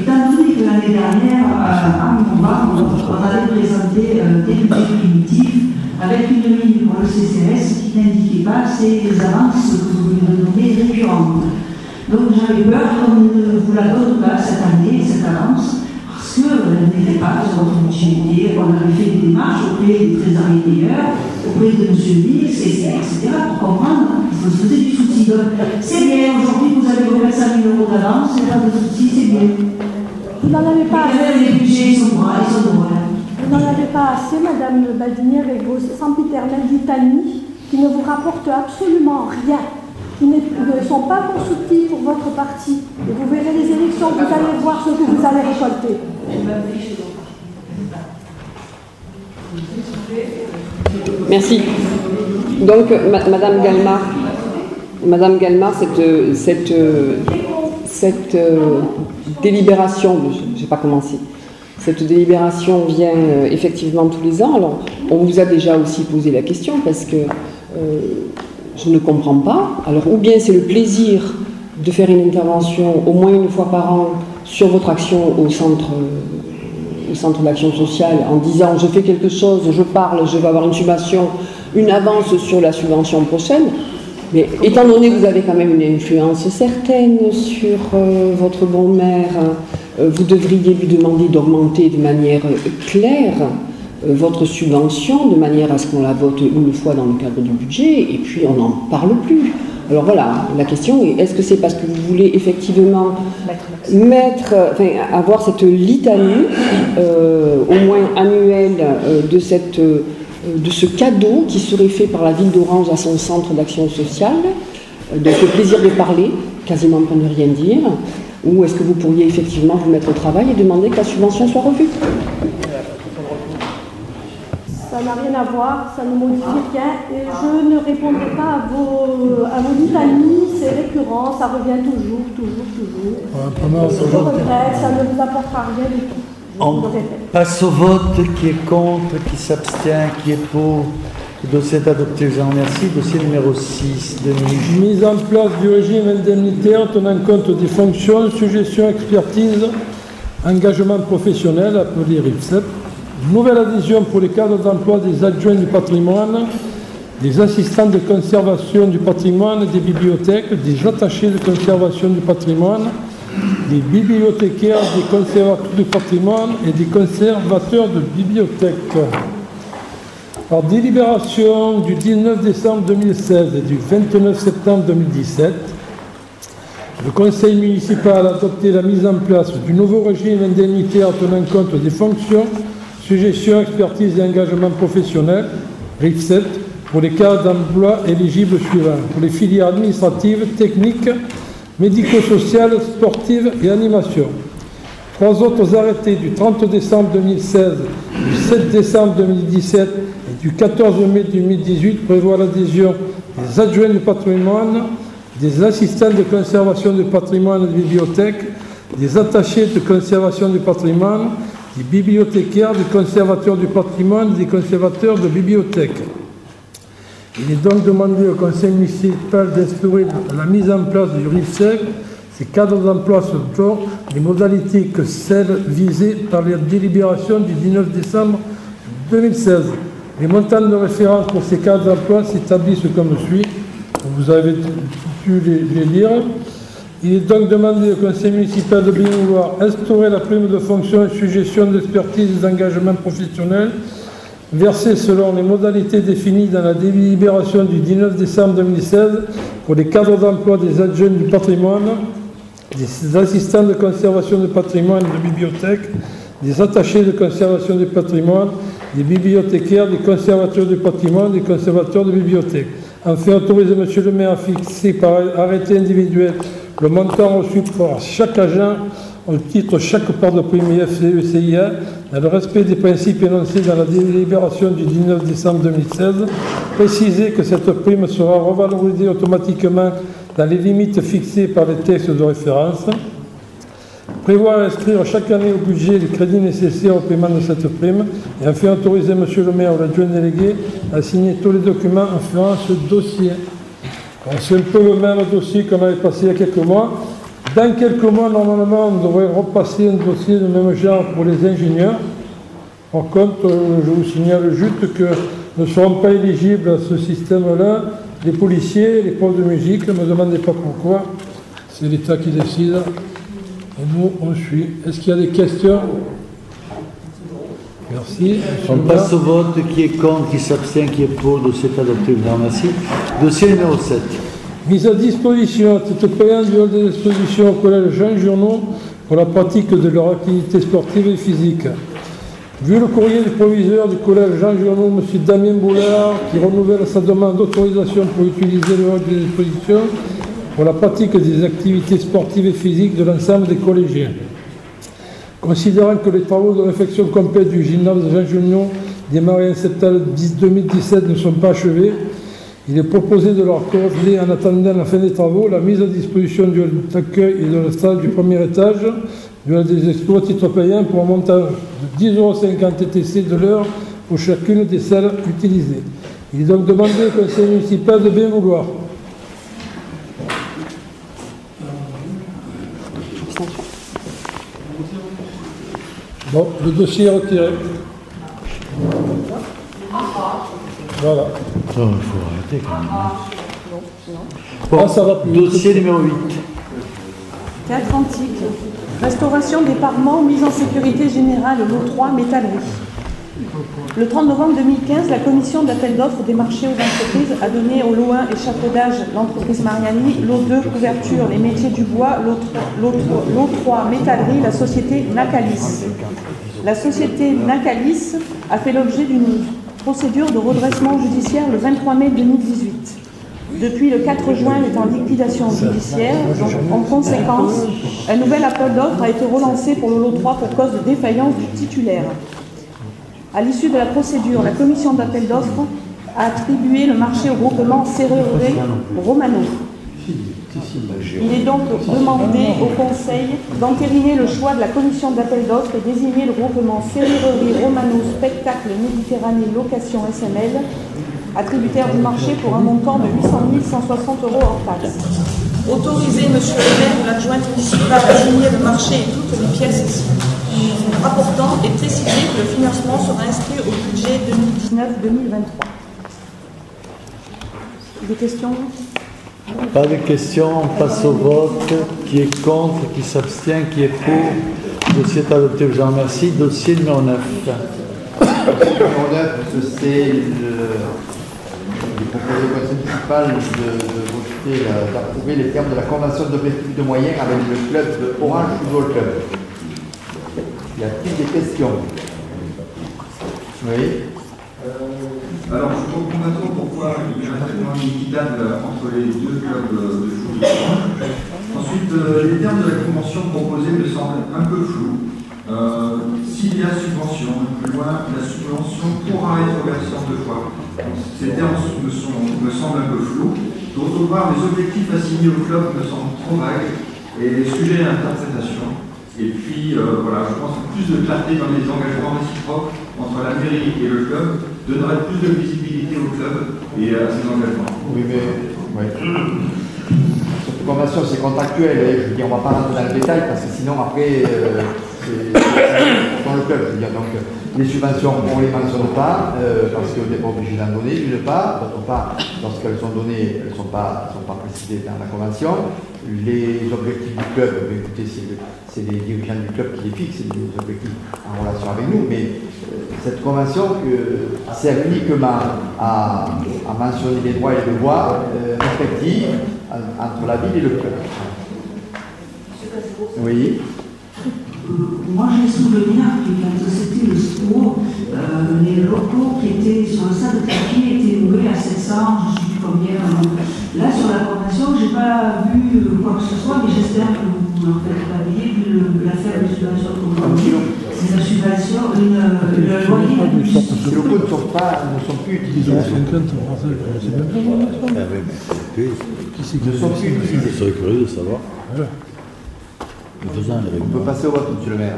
Étant donné que l'année dernière, en novembre, on avait présenté des budgets primitifs avec une ligne pour le CCAS qui n'indiquait pas ces avances que vous nous donnez récurrentes. Donc j'avais peur qu'on ne vous la donne pas cette année, cette avance, parce qu'elle n'était pas sur votre budget. On avait fait des démarches auprès des trésoriers payeurs, auprès de M. Mix, etc., pour comprendre qu'il se faisait du souci. Donc c'est bien, aujourd'hui vous avez 25 000 € d'avance, il n'y a pas de souci, c'est bien. Vous n'en avez pas assez. Les budgets sont droits, ils sont droits. Vous n'en avez pas assez, Madame Baldini, avec vos sempiternelles litanies qui ne vous rapportent absolument rien, qui ne sont pas constructifs pour votre parti. Et vous verrez les élections, vous allez voir ce que vous allez récolter. Merci. Donc, Madame Galmard, cette délibération, je n'ai pas commencé, cette délibération vient effectivement tous les ans. Alors, on vous a déjà aussi posé la question parce que je ne comprends pas. Alors, ou bien c'est le plaisir de faire une intervention au moins une fois par an sur votre action au centre d'action sociale en disant je fais quelque chose, je parle, je vais avoir une subvention, une avance sur la subvention prochaine. Mais étant donné que vous avez quand même une influence certaine sur votre bon maire, vous devriez lui demander d'augmenter de manière claire votre subvention, de manière à ce qu'on la vote une fois dans le cadre du budget, et puis on n'en parle plus. Alors voilà, la question est, est-ce que c'est parce que vous voulez effectivement avoir cette litanie, au moins annuelle, de ce cadeau qui serait fait par la ville d'Orange à son centre d'action sociale, donc le plaisir de parler, quasiment pour ne rien dire, ou est-ce que vous pourriez effectivement vous mettre au travail et demander que la subvention soit revue? Ça n'a rien à voir, ça ne modifie rien, et je ne répondrai pas à vos litanies, c'est récurrent, ça revient toujours. Je regrette, ça ne vous apportera rien du tout. On passe au vote. Qui est contre, qui s'abstient, qui est pour. Le dossier est adopté, je vous remercie. Dossier numéro 6, Denis. Mise en place du régime indemnitaire tenant compte des fonctions, suggestions, expertise, engagement professionnel, appelé RIFSEP. Nouvelle adhésion pour les cadres d'emploi des adjoints du patrimoine, des assistants de conservation du patrimoine, des bibliothèques, des attachés de conservation du patrimoine, des bibliothécaires, des conservateurs du patrimoine et des conservateurs de bibliothèques. Par délibération du 19 décembre 2016 et du 29 septembre 2017, le Conseil municipal a adopté la mise en place du nouveau régime indemnitaire tenant compte des fonctions, suggestions, expertise et engagement professionnel, RIFSET, pour les cadres d'emploi éligibles suivants, pour les filières administratives, techniques, médico-sociales, sportives et animation. 3 autres arrêtés du 30 décembre 2016 du 7 décembre 2017 et du 14 mai 2018 prévoit l'adhésion des adjoints du patrimoine, des assistants de conservation du patrimoine de bibliothèque, des attachés de conservation du patrimoine, des bibliothécaires, des conservateurs du patrimoine et des conservateurs de bibliothèques. Il est donc demandé au conseil municipal d'instaurer la mise en place du RIFSEC. Ces cadres d'emploi sont les modalités que celles visées par les délibérations du 19 décembre 2016. Les montants de référence pour ces cadres d'emploi s'établissent comme suit. Vous avez pu les lire. Il est donc demandé au conseil municipal de bien vouloir instaurer la prime de fonction et suggestion d'expertise des engagements professionnels versée selon les modalités définies dans la délibération du 19 décembre 2016 pour les cadres d'emploi des adjoints du patrimoine, des assistants de conservation du patrimoine et de bibliothèque, des attachés de conservation du patrimoine, des bibliothécaires, des conservateurs du patrimoine, des conservateurs de bibliothèque. Enfin, autoriser M. le maire à fixer par arrêté individuel le montant reçu par chaque agent au titre de chaque part de prime IFCE CIA, dans le respect des principes énoncés dans la délibération du 19 décembre 2016, préciser que cette prime sera revalorisée automatiquement dans les limites fixées par les textes de référence, prévoir inscrire chaque année au budget les crédits nécessaires au paiement de cette prime, et enfin autoriser M. le maire ou l'adjoint délégué à signer tous les documents afférents à ce dossier. C'est un peu le même dossier qu'on avait passé il y a quelques mois. Dans quelques mois, normalement, on devrait repasser un dossier de même genre pour les ingénieurs. Par contre, je vous signale juste que ne seront pas éligibles à ce système-là les policiers, les profs de musique. Ne me demandez pas pourquoi. C'est l'État qui décide. Et nous, on suit. Est-ce qu'il y a des questions? Merci. On passe au vote. Qui est contre, qui s'abstient, qui est pour. Le dossier est adopté. Je vous remercie. Dossier numéro 7. Mise à disposition à titre payant du hall de l'exposition au collège Jean Journaux pour la pratique de leur activité sportive et physique. Vu le courrier du proviseur du collège Jean Journaux, M. Damien Boulard, qui renouvelle sa demande d'autorisation pour utiliser le hall de l'exposition pour la pratique des activités sportives et physiques de l'ensemble des collégiens. Considérant que les travaux de réfection complète du gymnase Jean Journaux démarrés en septembre 2017 ne sont pas achevés, il est proposé de leur accorder, en attendant la fin des travaux, la mise à disposition du hall d'accueil et de la salle du premier étage du hall des expos à titre payant pour un montant de 10,50 € TTC de l'heure pour chacune des salles utilisées. Il est donc demandé au conseil municipal de bien vouloir. Bon, le dossier est retiré. Voilà. Il faut arrêter quand même. Bon, ça va plus. Dossier numéro 8. Théâtre antique. Restauration des parements, mise en sécurité générale, lot 3, métallerie. Le 30 novembre 2015, la commission d'appel d'offres des marchés aux entreprises a donné au lot 1 échafaudage l'entreprise Mariani, lot 2 couverture, les métiers du bois, lot 3 métallerie, la société Nakalis. La société Nakalis a fait l'objet d'une procédure de redressement judiciaire le 23 mai 2018. Depuis le 4 juin, elle est en liquidation judiciaire. Donc, en conséquence, un nouvel appel d'offres a été relancé pour le lot 3 pour cause de défaillance du titulaire. À l'issue de la procédure, la commission d'appel d'offres a attribué le marché au groupement Serrurier Romano. Il est donc demandé au Conseil d'entériner le choix de la commission d'appel d'offres et désigner le groupement Serrurier Romano Spectacle Méditerranée Location SML, attributaire du marché pour un montant de 800 160 € hors taxes. Autoriser M. le maire ou l'adjointe municipale à signer le marché et toutes les pièces rapportant et préciser que le financement sera inscrit au budget 2019-2023. Des questions? Pas de questions, on passe au vote. Qui est contre, qui s'abstient, qui est pour. Le dossier est adopté, je vous en remercie. Dossier numéro 9. Dossier numéro 9, c'est proposé au conseil municipal d'approuver les termes de la convention d'objectifs de moyens avec le club de Orange Football Club. Y a-t-il des questions? Oui. Alors, je comprends maintenant pourquoi il y a un traitement inéquitable entre les deux clubs de foot. Ensuite, les termes de la convention proposée me semblent un peu flous. S'il y a subvention, plus loin, la subvention pourra être versée en 2 fois. Ces termes me semblent un peu flous. D'autre part, les objectifs assignés au club me semblent trop vagues et sujets à interprétation. Et puis, voilà, je pense que plus de clarté dans les engagements réciproques entre la mairie et le club donnerait plus de visibilité au club et à ses engagements. Oui, mais cette convention, c'est contractuel. Et je veux dire, on ne va pas rentrer dans le détail parce que sinon, après, c'est dans le club. Je veux dire, donc, les subventions, on ne les mentionne pas parce qu'on n'est pas obligé d'en donner, d'une part. D'autre part, lorsqu'elles sont données, elles ne sont pas précisées dans la convention. Les objectifs du club, écoutez, c'est les dirigeants du club qui les fixent, c'est des objectifs en relation avec nous, mais cette convention sert uniquement à mentionner les droits et les devoirs respectifs entre la ville et le club. Oui. Moi, j'ai souvenir que quand c'était le sport, les locaux qui étaient sur le stade de Clapier étaient loués à 700, je ne sais plus combien. Là, sur la convention, je n'ai pas vu quoi que ce soit, mais j'espère que vous en faites papier, vu la faible subvention qu'on a. C'est la subvention, le loyer. Les locaux ne sont plus utilisés. Ah oui, mais ne sont plus utilisés. je serais curieux de savoir. On peut passer au vote, monsieur le maire.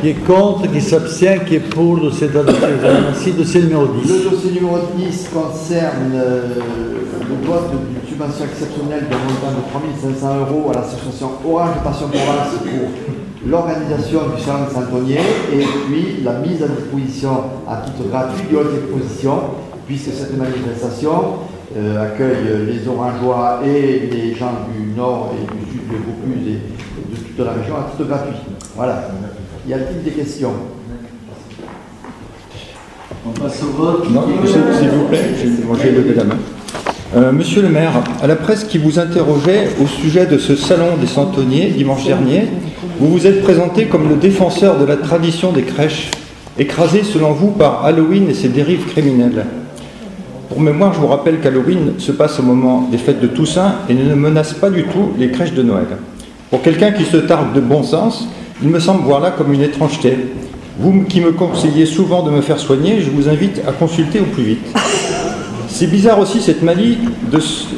Qui est contre, qui s'abstient, qui est pour le dossier d'adoption. Merci. Dossier numéro 10. Le dossier numéro 10 concerne le vote d'une subvention exceptionnelle d'un montant de 3 500 € à l'association Orange Passion Provence pour l'organisation du salon de Saint-Tonier et puis la mise à disposition à titre gratuit du hall d'exposition, puisque cette manifestation accueille les Orangeois et les gens du nord et du sud de Vaucluse et de toute la région à titre gratuit. Voilà. Y a-t-il des questions? On passe au vote. Non, s'il vous plaît, j'ai levé la main. Monsieur le maire, à la presse qui vous interrogeait au sujet de ce salon des Centeniers dimanche dernier, vous vous êtes présenté comme le défenseur de la tradition des crèches, écrasée selon vous par Halloween et ses dérives criminelles. Pour mémoire, je vous rappelle qu'Halloween se passe au moment des fêtes de Toussaint et ne menace pas du tout les crèches de Noël. Pour quelqu'un qui se targue de bon sens, il me semble voir là comme une étrangeté. Vous qui me conseillez souvent de me faire soigner, je vous invite à consulter au plus vite. C'est bizarre aussi cette manie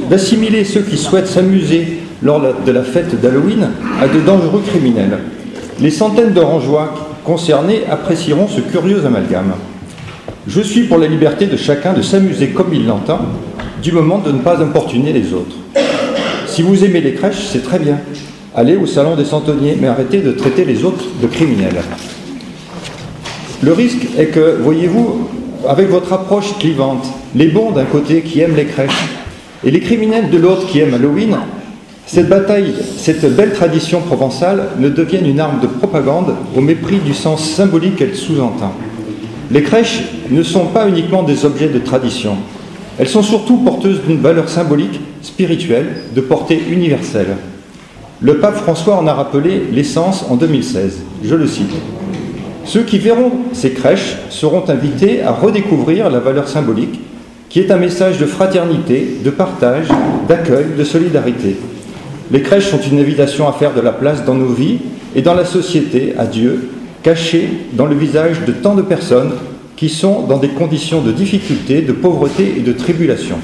d'assimiler ceux qui souhaitent s'amuser lors de la fête d'Halloween à de dangereux criminels. Les centaines d'Orangeois concernés apprécieront ce curieux amalgame. Je suis pour la liberté de chacun de s'amuser comme il l'entend, du moment de ne pas importuner les autres. Si vous aimez les crèches, c'est très bien. Allez au salon des Centeniers, mais arrêtez de traiter les autres de criminels. Le risque est que, voyez-vous, avec votre approche clivante, les bons d'un côté qui aiment les crèches et les criminels de l'autre qui aiment Halloween, cette bataille, cette belle tradition provençale ne devienne une arme de propagande au mépris du sens symbolique qu'elle sous-entend. Les crèches ne sont pas uniquement des objets de tradition. Elles sont surtout porteuses d'une valeur symbolique, spirituelle, de portée universelle. Le pape François en a rappelé l'essence en 2016. Je le cite. Ceux qui verront ces crèches seront invités à redécouvrir la valeur symbolique, qui est un message de fraternité, de partage, d'accueil, de solidarité. Les crèches sont une invitation à faire de la place dans nos vies et dans la société à Dieu, caché dans le visage de tant de personnes qui sont dans des conditions de difficulté, de pauvreté et de tribulation.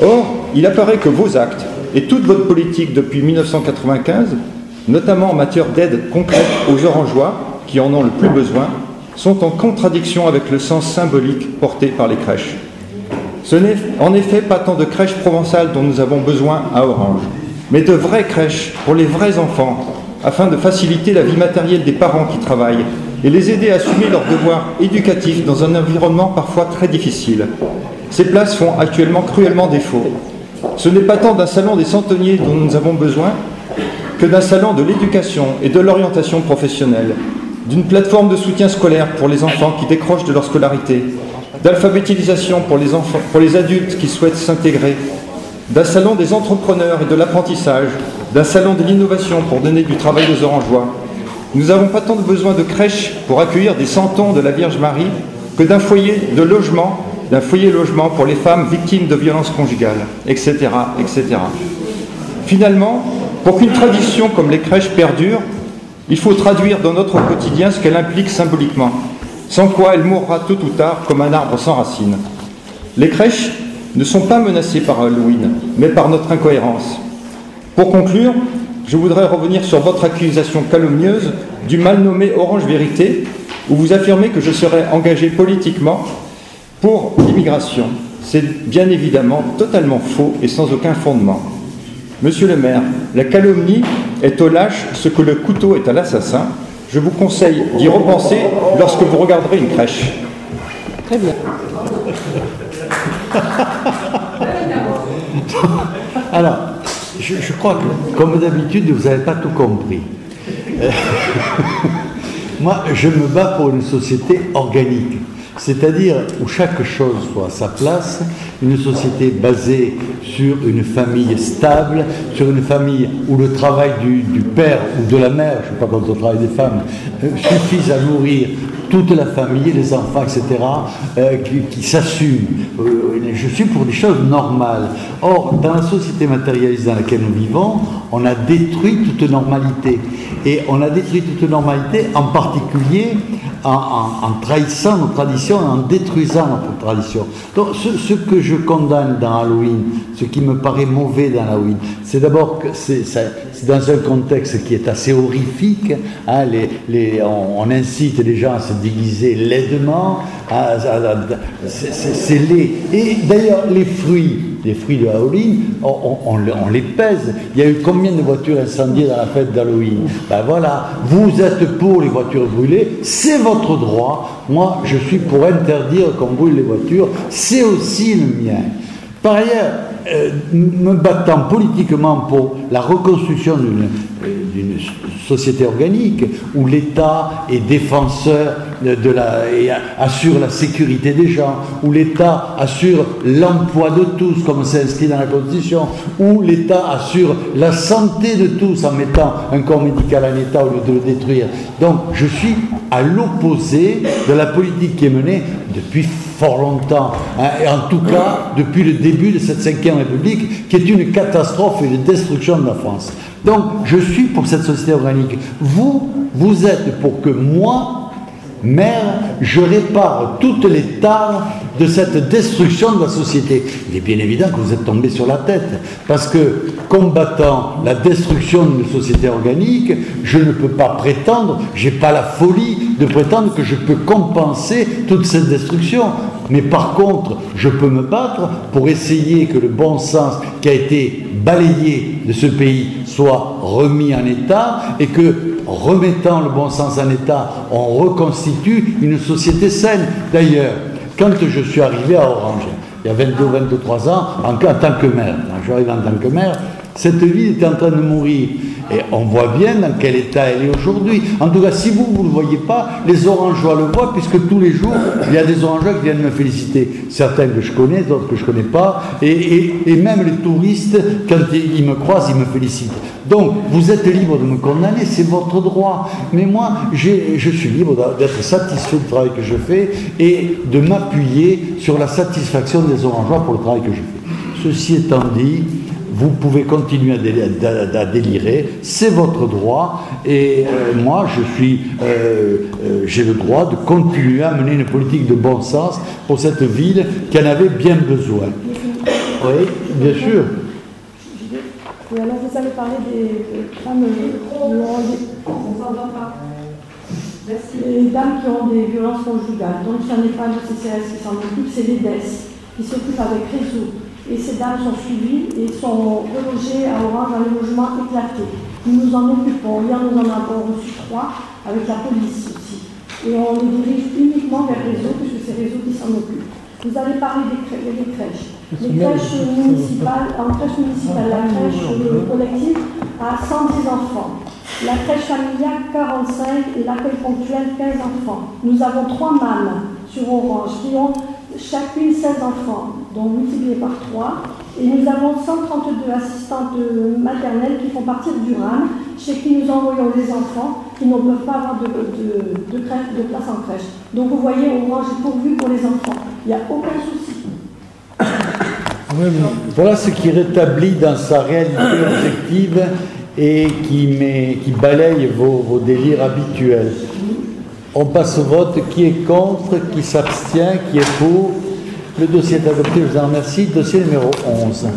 Or, il apparaît que vos actes et toute votre politique depuis 1995, notamment en matière d'aide concrète aux Orangeois, qui en ont le plus besoin, sont en contradiction avec le sens symbolique porté par les crèches. Ce n'est en effet pas tant de crèches provençales dont nous avons besoin à Orange, mais de vraies crèches pour les vrais enfants, afin de faciliter la vie matérielle des parents qui travaillent et les aider à assumer leurs devoirs éducatifs dans un environnement parfois très difficile. Ces places font actuellement cruellement défaut. Ce n'est pas tant d'un salon des Centeniers dont nous avons besoin que d'un salon de l'éducation et de l'orientation professionnelle, d'une plateforme de soutien scolaire pour les enfants qui décrochent de leur scolarité, d'alphabétisation pour les adultes qui souhaitent s'intégrer, d'un salon des entrepreneurs et de l'apprentissage, d'un salon de l'innovation pour donner du travail aux Orangeois. Nous n'avons pas tant de besoin de crèches pour accueillir des centons de la Vierge Marie que d'un foyer de logement, d'un foyer logement pour les femmes victimes de violences conjugales, etc., etc. Finalement, pour qu'une tradition comme les crèches perdure, Il faut traduire dans notre quotidien ce qu'elle implique symboliquement, sans quoi elle mourra tôt ou tard comme un arbre sans racines. Les crèches ne sont pas menacées par Halloween, mais par notre incohérence. Pour conclure, je voudrais revenir sur votre accusation calomnieuse du mal nommé Orange Vérité, où vous affirmez que je serais engagé politiquement pour l'immigration. C'est bien évidemment totalement faux et sans aucun fondement. Monsieur le maire, la calomnie est au lâche ce que le couteau est à l'assassin. Je vous conseille d'y repenser lorsque vous regarderez une crèche. Très bien. Alors, je crois que, comme d'habitude, vous n'avez pas tout compris. Moi, je me bats pour une société organique, c'est-à-dire où chaque chose soit à sa place, une société basée sur une famille stable, sur une famille où le travail du père ou de la mère, je ne sais pas contre le travail des femmes, suffise à nourrir toute la famille, les enfants, etc., qui s'assument. Je suis pour des choses normales. Or, dans la société matérialiste dans laquelle nous vivons, on a détruit toute normalité. Et on a détruit toute normalité, en particulier en trahissant nos traditions et en détruisant notre tradition. Donc, ce que je condamne dans Halloween, ce qui me paraît mauvais dans Halloween, c'est d'abord que c'est dans un contexte qui est assez horrifique. Hein, on incite les gens à se déguiser laidement, c'est laid. Et d'ailleurs, les fruits de Halloween, on les pèse. Il y a eu combien de voitures incendiées dans la fête d'Halloween? Ben voilà, vous êtes pour les voitures brûlées, c'est votre droit. Moi, je suis pour interdire qu'on brûle les voitures, c'est aussi le mien. Par ailleurs, me battant politiquement pour la reconstruction d'une société organique où l'État est défenseur et assure la sécurité des gens, où l'État assure l'emploi de tous, comme c'est inscrit dans la Constitution, où l'État assure la santé de tous en mettant un corps médical en état au lieu de le détruire. Donc, je suis à l'opposé de la politique qui est menée depuis fort longtemps, hein, et en tout cas depuis le début de cette 5e République, qui est une catastrophe et une destruction de la France. Donc, je suis pour cette société organique. Vous êtes pour que moi, maire, je répare toutes les tares de cette destruction de la société. Il est bien évident que vous êtes tombé sur la tête, parce que combattant la destruction d'une société organique, je ne peux pas prétendre, j'ai pas la folie de prétendre que je peux compenser toute cette destruction. Mais par contre, je peux me battre pour essayer que le bon sens qui a été balayé de ce pays soit remis en état, et que, remettant le bon sens en état, on reconstitue une société saine. D'ailleurs, quand je suis arrivé à Orange, il y a 22 ou 23 ans, en tant que maire, quand je suis arrivé en tant que maire, cette ville était en train de mourir. Et on voit bien dans quel état elle est aujourd'hui. En tout cas, si vous ne le voyez pas, les Orangeois le voient, puisque tous les jours, il y a des Orangeois qui viennent me féliciter. Certains que je connais, d'autres que je ne connais pas. Et même les touristes, quand ils me croisent, ils me félicitent. Donc, vous êtes libre de me condamner, c'est votre droit. Mais moi, je suis libre d'être satisfait du travail que je fais et de m'appuyer sur la satisfaction des Orangeois pour le travail que je fais. Ceci étant dit, vous pouvez continuer à délirer, c'est votre droit, et moi j'ai le droit de continuer à mener une politique de bon sens pour cette ville qui en avait bien besoin. Oui, bien sûr. Oui, alors vous allez parler des femmes les dames qui ont des violences conjugales. Donc il y en a pas de CCAS qui s'en occupent, c'est l'EDES qui s'occupe avec réseau. Et ces dames sont suivies et sont relogées à Orange dans les logements éclatés. Nous nous en occupons. Hier, nous en avons reçu 3 avec la police aussi. Et on les dirige uniquement vers Réseau, puisque c'est Réseau qui s'en occupe. Vous allez parler des crèches. Les crèches municipales, la crèche collective a 110 enfants. La crèche familiale, 45 et l'accueil ponctuel, 15 enfants. Nous avons 3 mâles sur Orange qui ont chacune 16 enfants, donc multipliés par 3. Et nous avons 132 assistantes maternelles qui font partie du RAM, chez qui nous envoyons les enfants qui ne peuvent pas avoir de place en crèche. Donc vous voyez, Orange est pourvu pour les enfants. Il n'y a aucun souci. Voilà ce qui rétablit dans sa réalité objective et qui balaye vos délires habituels. On passe au vote. Qui est contre? Qui s'abstient? Qui est pour? Le dossier est adopté. Je vous en remercie. Dossier numéro 11.